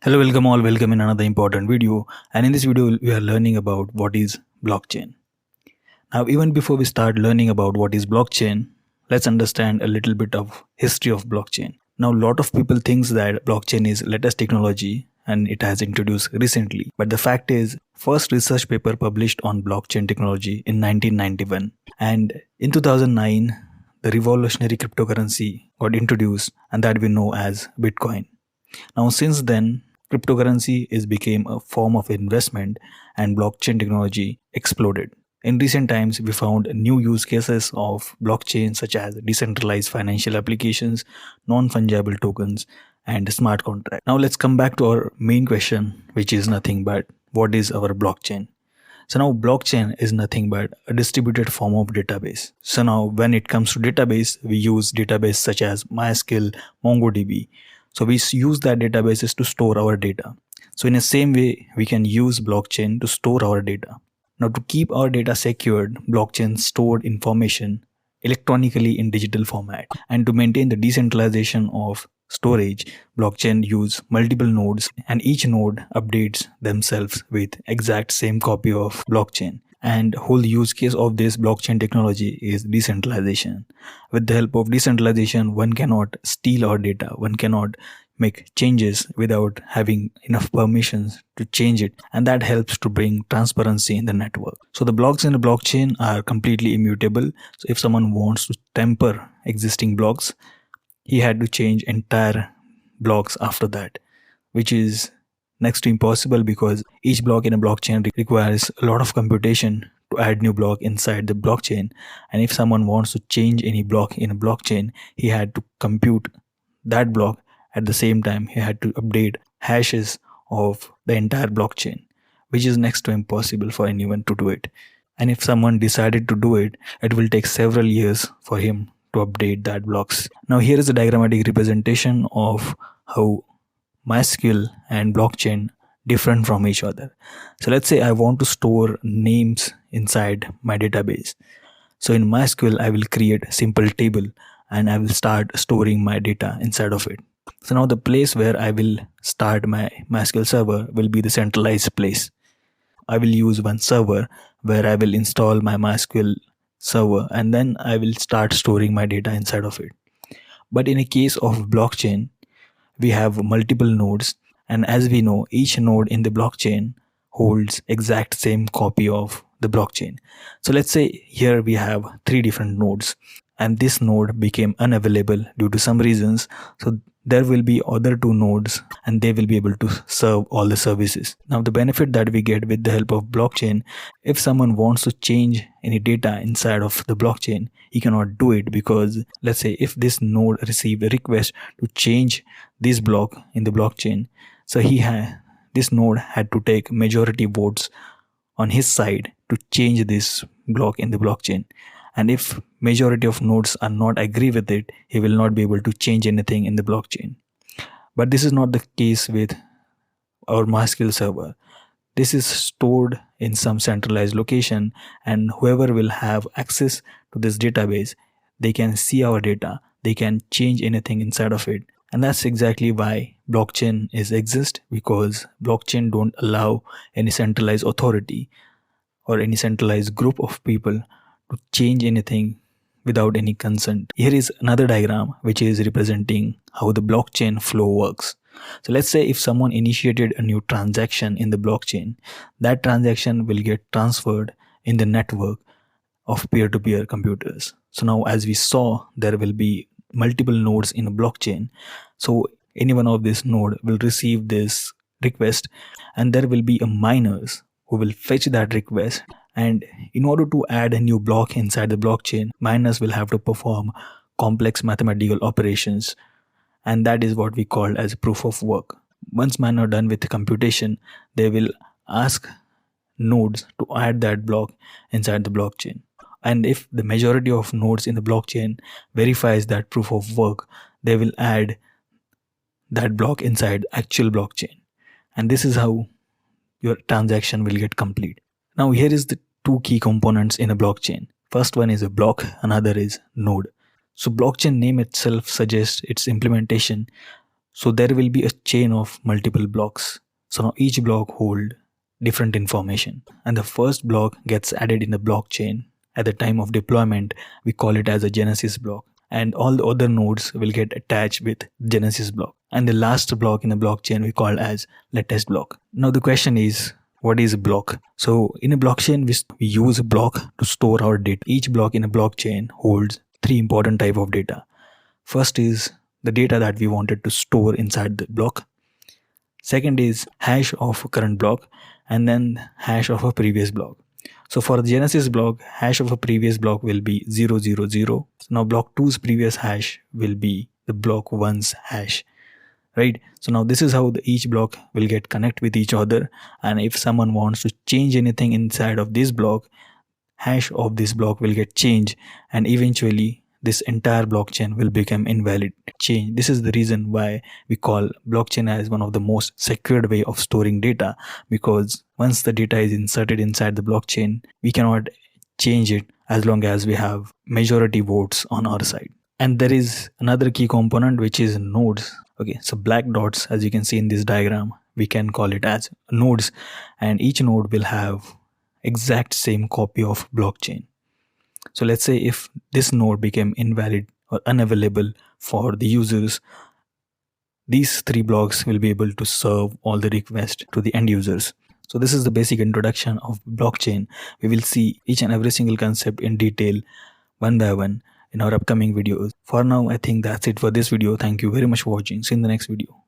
Hello, welcome all, welcome in another important video. And in this video, we are learning about what is blockchain. Now, even before we start learning about what is blockchain, let's understand a little bit of history of blockchain. Now, a lot of people thinks that blockchain is latest technology and it has introduced recently. But the fact is, first research paper published on blockchain technology in 1991. And in 2009, the revolutionary cryptocurrency got introduced and that we know as Bitcoin. Now, since then, cryptocurrency is became a form of investment and blockchain technology exploded. In recent times, we found new use cases of blockchain such as decentralized financial applications, non-fungible tokens, and smart contracts. Now let's come back to our main question, which is nothing but what is our blockchain? So now blockchain is nothing but a distributed form of database. So now when it comes to database, we use database such as MySQL, MongoDB. So we use that databases to store our data. So in the same way, we can use blockchain to store our data. Now to keep our data secured, blockchain stored information electronically in digital format. And to maintain the decentralization of storage, blockchain use multiple nodes and each node updates themselves with exact same copy of blockchain. And whole use case of this blockchain technology is decentralization. With the help of decentralization, one cannot steal our data, one cannot make changes without having enough permissions to change it, and that helps to bring transparency in the network. So the blocks in the blockchain are completely immutable. So if someone wants to temper existing blocks, he had to change entire blocks after that, which is next to impossible because each block in a blockchain requires a lot of computation to add new block inside the blockchain. And if someone wants to change any block in a blockchain, he had to compute that block. At the same time, he had to update hashes of the entire blockchain, which is next to impossible for anyone to do it. And if someone decided to do it, it will take several years for him to update that blocks. Now here is a diagrammatic representation of how MySQL and blockchain different from each other. So let's say I want to store names inside my database. So in MySQL, I will create a simple table and I will start storing my data inside of it. So now the place where I will start my MySQL server will be the centralized place. I will use one server where I will install my MySQL server and then I will start storing my data inside of it. But in a case of blockchain, we have multiple nodes, and as we know, each node in the blockchain holds exact same copy of the blockchain. So let's say here we have 3 different nodes and this node became unavailable due to some reasons. So there will be other 2 nodes and they will be able to serve all the services. Now the benefit that we get with the help of blockchain, if someone wants to change any data inside of the blockchain, he cannot do it because let's say if this node received a request to change this block in the blockchain, so this node had to take majority votes on his side to change this block in the blockchain. And if majority of nodes are not agree with it, he will not be able to change anything in the blockchain. But this is not the case with our MySQL server. This is stored in some centralized location and whoever will have access to this database, they can see our data, they can change anything inside of it. And that's exactly why blockchain exist, because blockchain don't allow any centralized authority or any centralized group of people to change anything without any consent. Here is another diagram which is representing how the blockchain flow works. So let's say if someone initiated a new transaction in the blockchain, that transaction will get transferred in the network of peer-to-peer computers. So now as we saw, there will be multiple nodes in a blockchain. So any one of this node will receive this request and there will be a miners who will fetch that request. And in order to add a new block inside the blockchain, miners will have to perform complex mathematical operations, and that is what we call as proof of work. Once miners are done with the computation, they will ask nodes to add that block inside the blockchain. And if the majority of nodes in the blockchain verifies that proof of work, they will add that block inside actual blockchain. And this is how your transaction will get complete. Now here is the 2 key components in a blockchain. First one is a block, another is node. So blockchain name itself suggests its implementation. So there will be a chain of multiple blocks. So now each block hold different information, and the first block gets added in the blockchain. At the time of deployment, we call it as a genesis block, and all the other nodes will get attached with genesis block. And the last block in the blockchain we call as latest block. Now the question is, what is a block? So in a blockchain, we use a block to store our data. Each block in a blockchain holds three important type of data. First is the data that we wanted to store inside the block. Second is hash of a current block, and then hash of a previous block. So for the genesis block, hash of a previous block will be 000. So now block 2's previous hash will be the block 1's hash, right? So now this is how each block will get connect with each other, and if someone wants to change anything inside of this block, hash of this block will get changed, and eventually this entire blockchain will become invalid chain. This is the reason why we call blockchain as one of the most secured way of storing data, because once the data is inserted inside the blockchain, we cannot change it as long as we have majority votes on our side. And there is another key component, which is nodes. Okay, so black dots, as you can see in this diagram, we can call it as nodes, and each node will have exact same copy of blockchain. So let's say if this node became invalid or unavailable for the users, these three blocks will be able to serve all the requests to the end users. So this is the basic introduction of blockchain. We will see each and every single concept in detail, one by one, in our upcoming videos. For now, I think that's it for this video. Thank you very much for watching. See you in the next video.